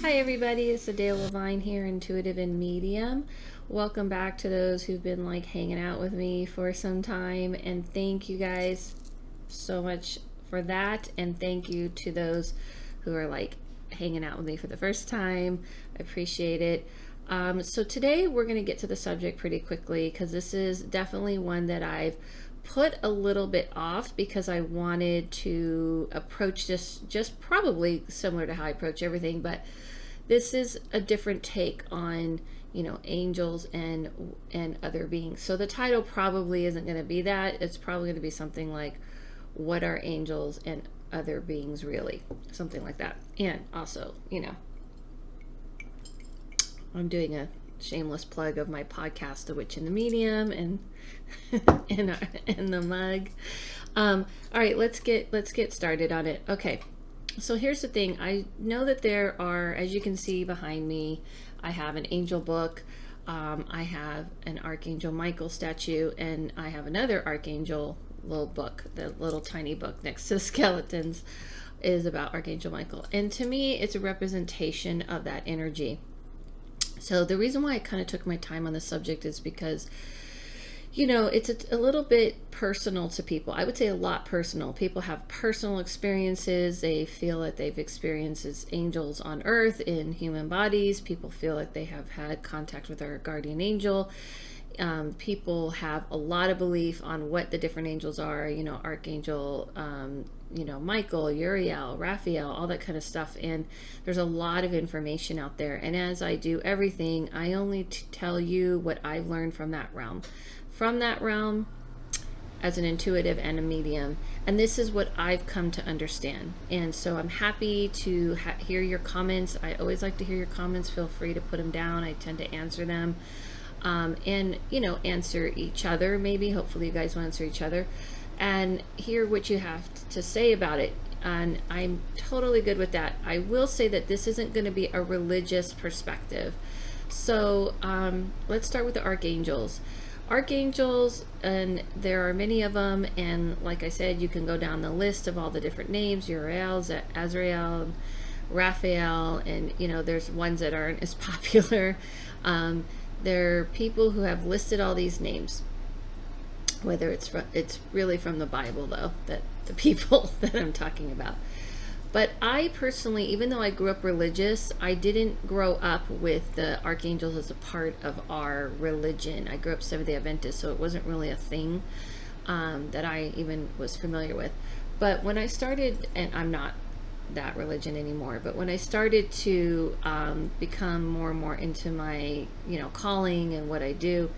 Hi everybody, it's Adele Levine here, intuitive and medium. Welcome back to those who've been like hanging out with me for some time, and thank you guys so much for that, and thank you to those who are like hanging out with me for the first time. I appreciate it. So today we're going to get to the subject pretty quickly because this is definitely one that I've put a little bit off because I wanted to approach this just probably similar to how I approach everything, but this is a different take on, angels and other beings. So the title probably isn't going to be that. It's probably going to be something like, what are angels and other beings really? Something like that. And also, I'm doing a shameless plug of my podcast, The Witch and the Medium, and and the mug. All right, let's get started on it. Okay. So here's the thing. I know that there are, as you can see behind me, I have an angel book. I have an Archangel Michael statue, and I have another Archangel little book. The little tiny book next to the skeletons is about Archangel Michael. And to me, it's a representation of that energy. So the reason why I kind of took my time on the subject is because it's a little bit personal to people. I would say a lot personal. People have personal experiences. They feel that they've experienced as angels on earth in human bodies. People feel like they have had contact with their guardian angel. People have a lot of belief on what the different angels are, Archangel, Michael, Uriel, Raphael, all that kind of stuff. And there's a lot of information out there. And as I do everything, I only tell you what I've learned from that realm. As an intuitive and a medium, and this is what I've come to understand. And so I'm happy to hear your comments. I always like to hear your comments. Feel free to put them down. I tend to answer them, and answer each other. Maybe hopefully you guys will answer each other and hear what you have to say about it. And I'm totally good with that. I will say that this isn't going to be a religious perspective. So let's start with the archangels. Archangels, and there are many of them, and like I said, you can go down the list of all the different names: Uriel, Azrael, Raphael, and there's ones that aren't as popular. There are people who have listed all these names, whether it's really from the Bible, though, that the people that I'm talking about. But I personally, even though I grew up religious, I didn't grow up with the archangels as a part of our religion. I grew up Seventh-day Adventist, so it wasn't really a thing that I even was familiar with. But when I started, and I'm not that religion anymore, but when I started to become more and more into my, calling and what I do,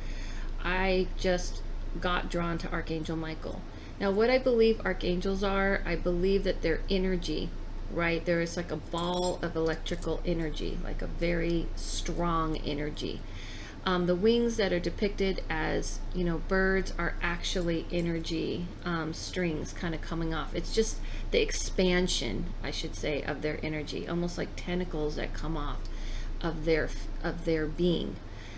I just got drawn to Archangel Michael. Now, what I believe archangels are, I believe that they're energy. Right, there is like a ball of electrical energy, like a very strong energy. The wings that are depicted as birds are actually energy strings kind of coming off. It's just the expansion, I should say, of their energy, almost like tentacles that come off of their being.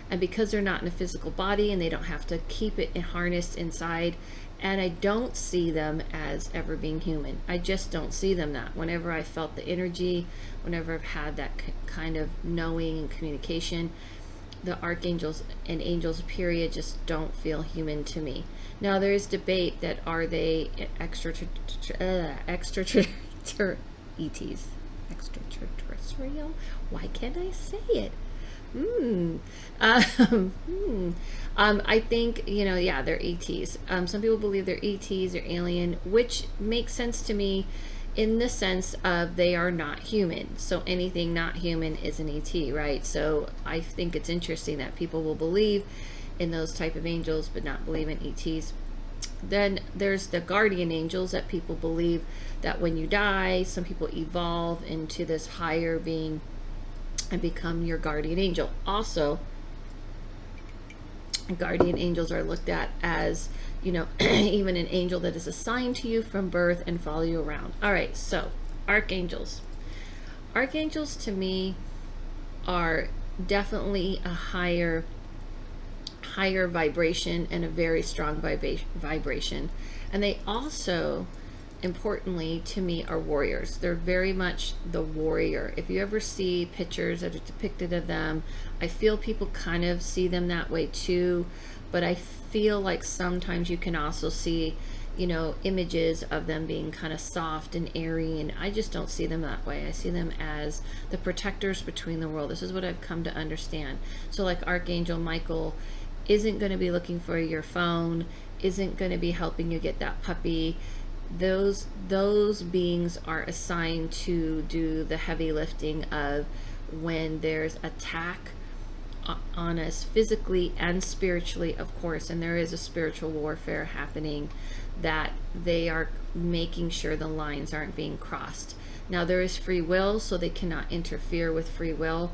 And because they're not in a physical body and they don't have to keep it harnessed inside, and I don't see them as ever being human. I just don't see them that. Whenever I felt the energy, whenever I've had that kind of knowing and communication, the archangels and angels, period, just don't feel human to me. Now, there is debate that are they extraterrestrial? Why can't I say it? I think, they're ETs. Some people believe they're ETs or alien, which makes sense to me in the sense of they are not human. So anything not human is an ET, right? So I think it's interesting that people will believe in those type of angels, but not believe in ETs. Then there's the guardian angels that people believe that when you die, some people evolve into this higher being and become your guardian angel. Also, guardian angels are looked at as, even an angel that is assigned to you from birth and follow you around. All right, so archangels. Archangels to me are definitely a higher vibration and a very strong vibration. And they also importantly to me, are warriors. They're very much the warrior. If you ever see pictures that are depicted of them, I feel people kind of see them that way too, but I feel like sometimes you can also see, you know, images of them being kind of soft and airy, and I just don't see them that way. I see them as the protectors between the world. This is what I've come to understand. So like Archangel Michael isn't going to be looking for your phone, isn't going to be helping you get that puppy. Those beings are assigned to do the heavy lifting of when there's attack on us physically and spiritually, of course, and there is a spiritual warfare happening, that they are making sure the lines aren't being crossed. Now there is free will, so they cannot interfere with free will.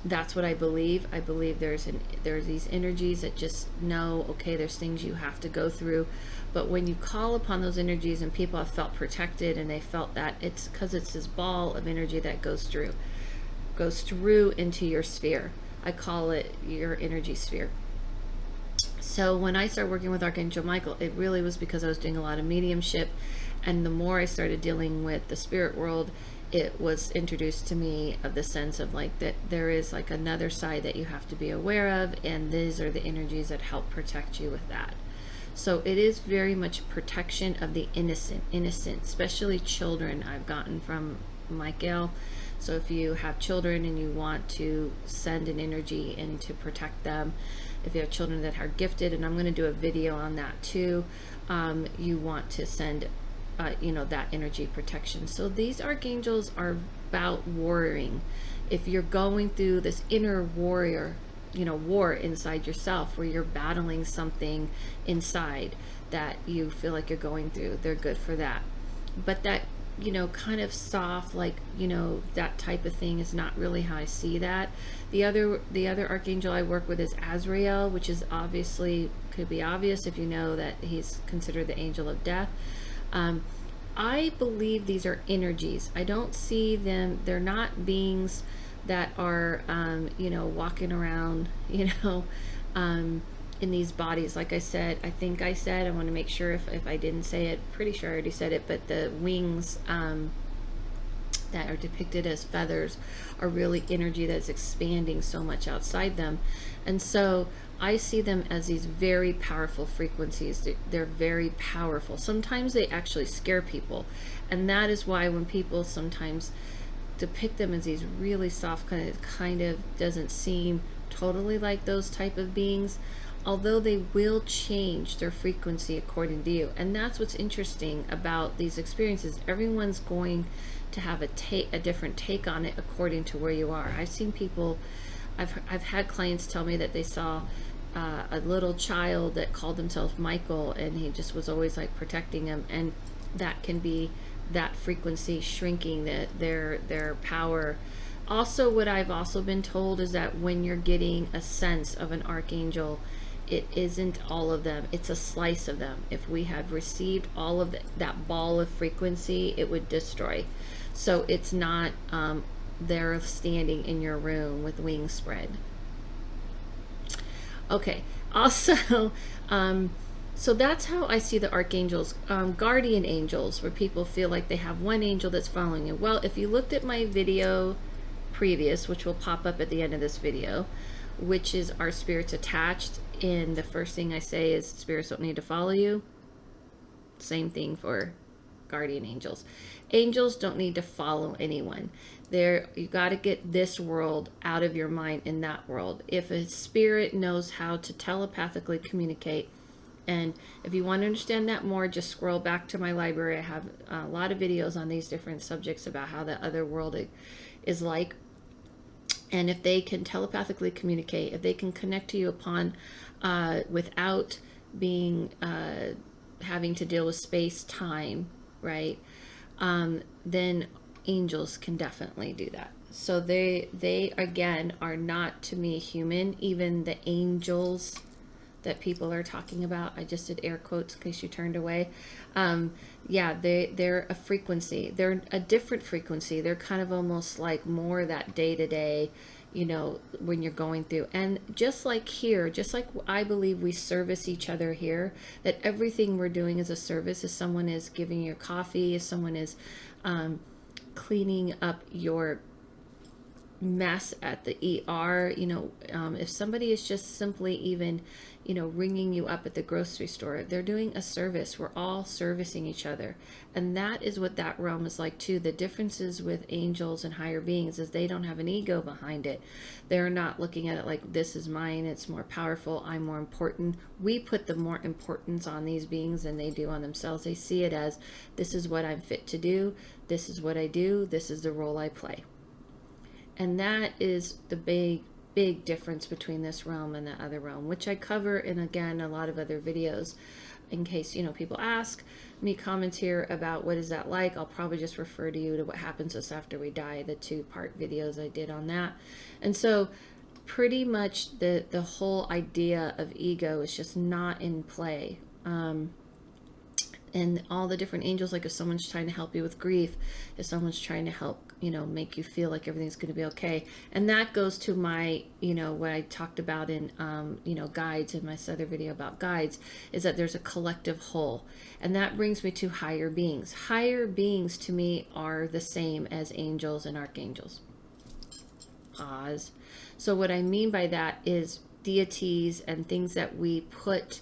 That's what I believe. I believe there's these energies that just know, okay, there's things you have to go through. But when you call upon those energies and people have felt protected and they felt that, it's because it's this ball of energy that goes through into your sphere. I call it your energy sphere. So when I started working with Archangel Michael, it really was because I was doing a lot of mediumship, and the more I started dealing with the spirit world, it was introduced to me of the sense of like that there is like another side that you have to be aware of, and these are the energies that help protect you with that. So it is very much protection of the innocent, especially children, I've gotten from Michael. So if you have children and you want to send an energy in to protect them, if you have children that are gifted, and I'm going to do a video on that too, you want to send that energy protection. So these archangels are about warring. If you're going through this inner warrior, war inside yourself, where you're battling something inside that you feel like you're going through, they're good for that. But that, kind of soft, like, that type of thing is not really how I see that. The other archangel I work with is Azrael, which is obviously, could be obvious if you know that he's considered the angel of death. I believe these are energies. I don't see them, they're not beings that are, walking around, in these bodies. Like I said, I want to make sure if I didn't say it, pretty sure I already said it, but the wings that are depicted as feathers are really energy that's expanding so much outside them. And so I see them as these very powerful frequencies. They're very powerful. Sometimes they actually scare people. And that is why when people sometimes depict them as these really soft, kind of doesn't seem totally like those type of beings, although they will change their frequency according to you. And that's what's interesting about these experiences. Everyone's going to have a different take on it according to where you are. I've seen people, I've had clients tell me that they saw a little child that called himself Michael, and he just was always like protecting him, and that can be that frequency shrinking their power. Also, what I've also been told is that when you're getting a sense of an archangel, it isn't all of them, it's a slice of them. If we had received all of that ball of frequency, it would destroy. So it's not they're standing in your room with wings spread. Okay, also so that's how I see the archangels. Guardian angels, where people feel like they have one angel that's following you. Well, if you looked at my video previous, which will pop up at the end of this video, which is Are Spirits Attached? And the first thing I say is spirits don't need to follow you. Same thing for guardian angels. Angels don't need to follow anyone. You got to get this world out of your mind in that world. If a spirit knows how to telepathically communicate, and if you want to understand that more, just scroll back to my library. I have a lot of videos on these different subjects about how the other world is like. And if they can telepathically communicate, if they can connect to you upon without being having to deal with space time, right? Then angels can definitely do that. So they again are not, to me, human. Even the angels that people are talking about, I just did air quotes in case you turned away. Yeah, they're a frequency. They're a different frequency. They're kind of almost like more that day-to-day, you know, when you're going through. And just like here, just like I believe we service each other here, that everything we're doing is a service. If someone is giving you coffee, if someone is cleaning up your mess at the ER, you know, if somebody is just simply even, you know, ringing you up at the grocery store, they're doing a service. We're all servicing each other. And that is what that realm is like too. The differences with angels and higher beings is they don't have an ego behind it. They're not looking at it like, this is mine, it's more powerful, I'm more important. We put the more importance on these beings than they do on themselves. They see it as, this is what I'm fit to do, this is what I do, this is the role I play. And that is the big difference between this realm and the other realm, which I cover in, again, a lot of other videos. In case, you know, people ask me comments here about what is that like, I'll probably just refer to you to what happens to us after we die, the 2-part videos I did on that. And so pretty much the whole idea of ego is just not in play. And all the different angels, like if someone's trying to help you with grief, if someone's trying to help, you know, make you feel like everything's going to be okay. And that goes to my, you know, what I talked about in, you know, guides, in my other video about guides, is that there's a collective whole. And that brings me to higher beings. Higher beings to me are the same as angels and archangels. Pause. So what I mean by that is deities and things that we put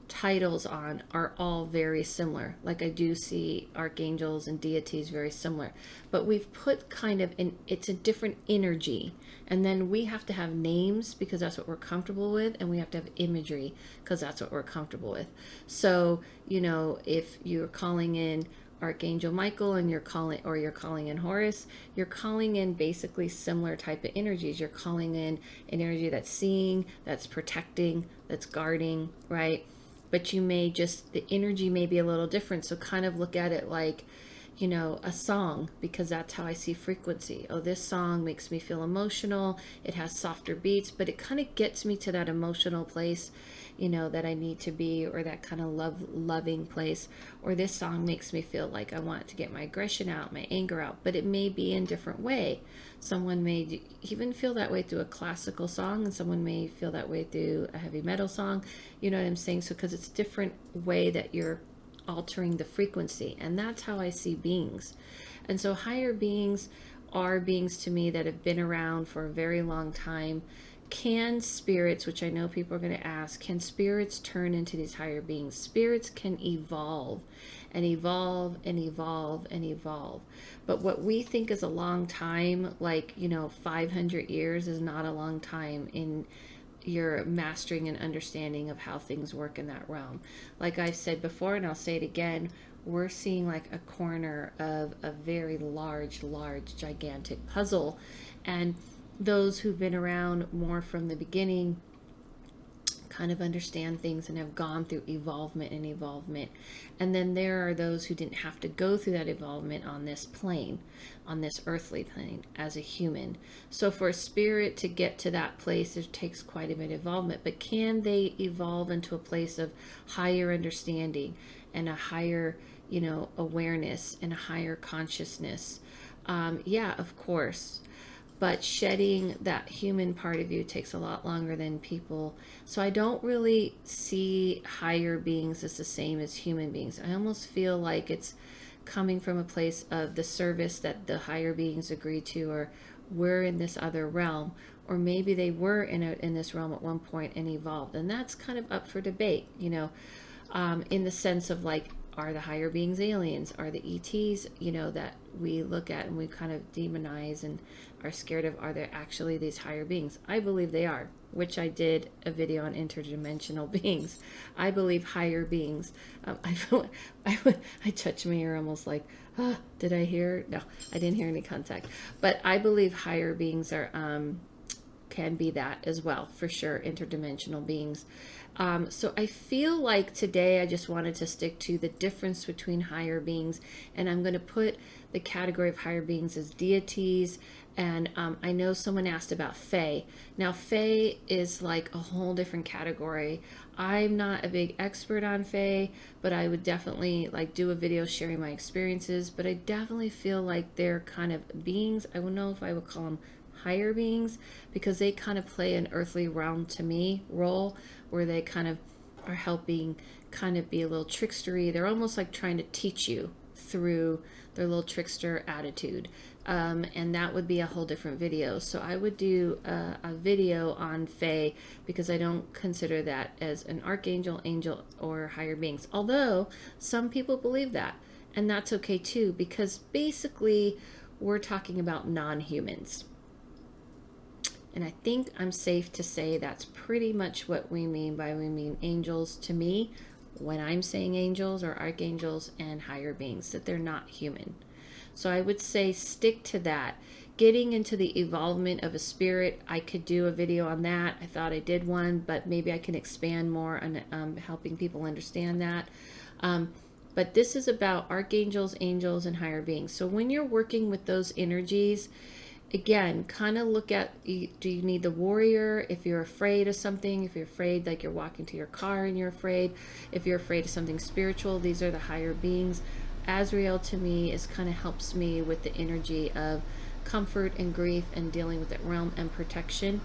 titles on are all very similar. Like I do see archangels and deities very similar, but we've put kind of it's a different energy, and then we have to have names because that's what we're comfortable with, and we have to have imagery because that's what we're comfortable with. So, you know, if you're calling in Archangel Michael and you're calling in Horus, you're calling in basically similar type of energies. You're calling in an energy that's seeing, that's protecting, that's guarding, right? But you may just, the energy may be a little different. So kind of look at it like, you know, a song, because that's how I see frequency. Oh, this song makes me feel emotional. It has softer beats, but it kind of gets me to that emotional place, you know, that I need to be, or that kind of loving place. Or this song makes me feel like I want to get my aggression out, my anger out, but it may be in a different way. Someone may even feel that way through a classical song, and someone may feel that way through a heavy metal song. You know what I'm saying? So because it's a different way that you're altering the frequency, and that's how I see beings. And so higher beings are beings to me that have been around for a very long time. Can spirits, which I know people are going to ask, can spirits turn into these higher beings? Spirits can evolve and evolve and evolve and evolve. But what we think is a long time, like, you know, 500 years is not a long time in your mastering and understanding of how things work in that realm. Like I've said before, and I'll say it again, we're seeing like a corner of a very large, gigantic puzzle. And those who've been around more from the beginning kind of understand things and have gone through evolvement. And then there are those who didn't have to go through that evolvement on this plane, on this earthly plane as a human. So for a spirit to get to that place, it takes quite a bit of involvement. But can they evolve into a place of higher understanding and a higher, you know, awareness and a higher consciousness? Yeah, of course. But shedding that human part of you takes a lot longer than people. So I don't really see higher beings as the same as human beings. I almost feel like it's coming from a place of the service that the higher beings agree to, or we're in this other realm, or maybe they were in this realm at one point and evolved. And that's kind of up for debate, you know, in the sense of like, are the higher beings aliens? Are the ETs, you know, that we look at and we kind of demonize and are scared of, are there actually these higher beings? I believe they are, which I did a video on interdimensional beings. I believe higher beings. I touched my ear almost like, oh, did I hear? No, I didn't hear any contact. But I believe higher beings are can be that as well, for sure, interdimensional beings. So I feel like today I just wanted to stick to the difference between higher beings, and I'm going to put the category of higher beings as deities. And I know someone asked about Fae. Now Fae is like a whole different category. I'm not a big expert on Fae, but I would definitely like do a video sharing my experiences. But I definitely feel like they're kind of beings. I don't know if I would call them higher beings, because they kind of play an earthly realm to me role, where they kind of are helping kind of be a little trickstery. They're almost like trying to teach you through their little trickster attitude. And that would be a whole different video. So I would do a video on Fae, because I don't consider that as an archangel, angel, or higher beings. Although some people believe that, and that's okay too, because basically we're talking about non-humans. And I think I'm safe to say that's pretty much what we mean angels to me when I'm saying angels or archangels and higher beings, that they're not human. So I would say stick to that. Getting into the evolvement of a spirit, I could do a video on that. I thought I did one, but maybe I can expand more on helping people understand that. But this is about archangels, angels, and higher beings. So when you're working with those energies, again, kind of look at, do you need the warrior? If you're afraid of something, if you're afraid, like you're walking to your car and you're afraid, if you're afraid of something spiritual, these are the higher beings. Azrael to me is kind of helps me with the energy of comfort and grief and dealing with that realm and protection.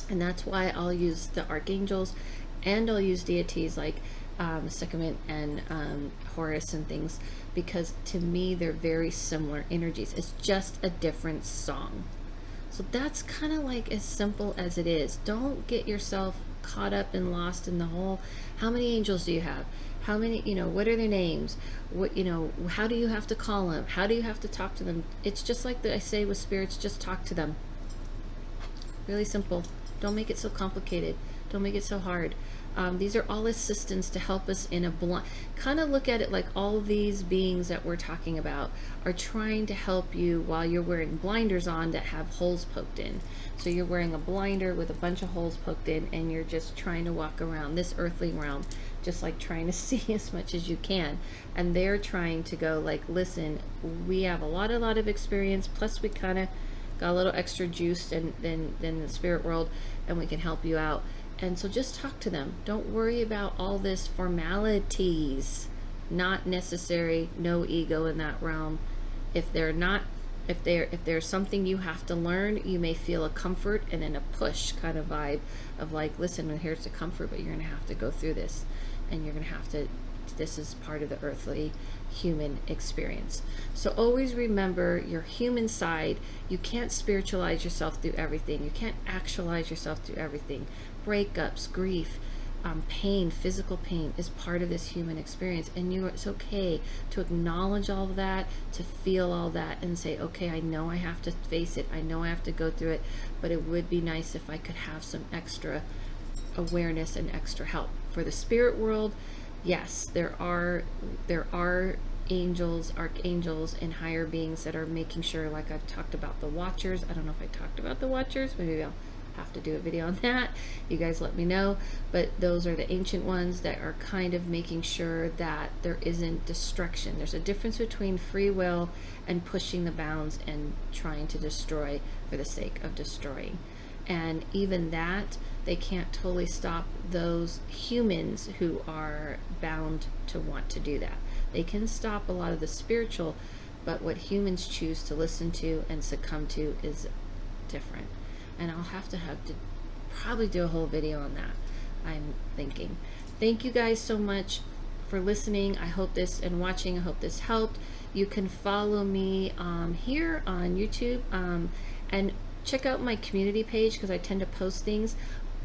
And that's why I'll use the archangels, and I'll use deities like Sekhmet and Horus and things, because to me they're very similar energies. It's just a different song. So that's kind of like as simple as it is. Don't get yourself caught up and lost in the whole, how many angels do you have? How many, what are their names? What, how do you have to call them? How do you have to talk to them? It's just like I say with spirits, just talk to them. Really simple. Don't make it so complicated. Don't make it so hard. These are all assistants to help us in a blind, kind of look at it like all these beings that we're talking about are trying to help you while you're wearing blinders on that have holes poked in. So you're wearing a blinder with a bunch of holes poked in, and you're just trying to walk around this earthly realm, just like trying to see as much as you can. And they're trying to go like, listen, we have a lot of experience, plus we kind of got a little extra juice than the spirit world, and we can help you out. And so just talk to them. Don't worry about all this formalities. Not necessary. No ego in that realm. If there's something you have to learn, you may feel a comfort and then a push kind of vibe of like, listen, here's the comfort, but you're going to have to go through this, and you're going to have to, this is part of the earthly human experience. So always remember your human side. You can't spiritualize yourself through everything. You can't actualize yourself through everything. Breakups, grief, pain, physical pain is part of this human experience, and it's okay to acknowledge all of that, to feel all that, and say, okay, I know I have to face it, I know I have to go through it, but it would be nice if I could have some extra awareness and extra help. For the spirit world, yes, there are angels, archangels, and higher beings that are making sure, like I've talked about the watchers. I don't know if I talked about the watchers, maybe I'll have to do a video on that. You guys let me know. But those are the ancient ones that are kind of making sure that there isn't destruction. There's a difference between free will and pushing the bounds and trying to destroy for the sake of destroying. And even that, they can't totally stop those humans who are bound to want to do that. They can stop a lot of the spiritual, but what humans choose to listen to and succumb to is different. And I'll have to probably do a whole video on that, I'm thinking. Thank you guys so much for listening. I hope this and watching. I hope this helped. You can follow me here on YouTube, and check out my community page, because I tend to post things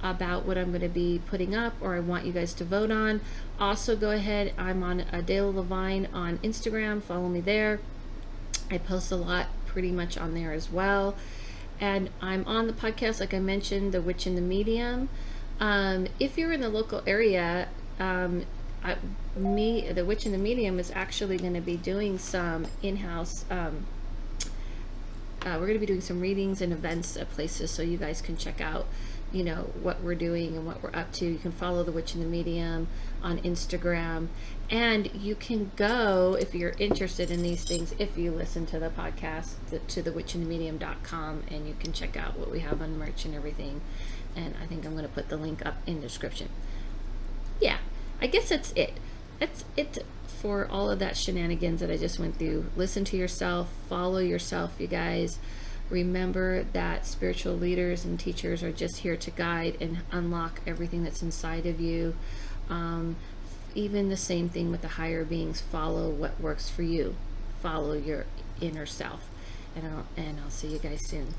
about what I'm going to be putting up or I want you guys to vote on. Also, go ahead, I'm on Adele Levine on Instagram. Follow me there. I post a lot pretty much on there as well. And I'm on the podcast, like I mentioned, The Witch and the Medium. If you're in the local area, The Witch and the Medium is actually going to be doing some in-house, we're going to be doing some readings and events at places, so you guys can check out, what we're doing and what we're up to. You can follow The Witch and the Medium on Instagram, and you can go, if you're interested in these things, if you listen to the podcast, to thewitchandthemedium.com, and you can check out what we have on merch and everything. And I think I'm going to put the link up in the description. Yeah, I guess that's it. That's it for all of that shenanigans that I just went through. Listen to yourself, follow yourself, you guys. Remember that spiritual leaders and teachers are just here to guide and unlock everything that's inside of you. Even the same thing with the higher beings. Follow what works for you. Follow your inner self. And I'll see you guys soon.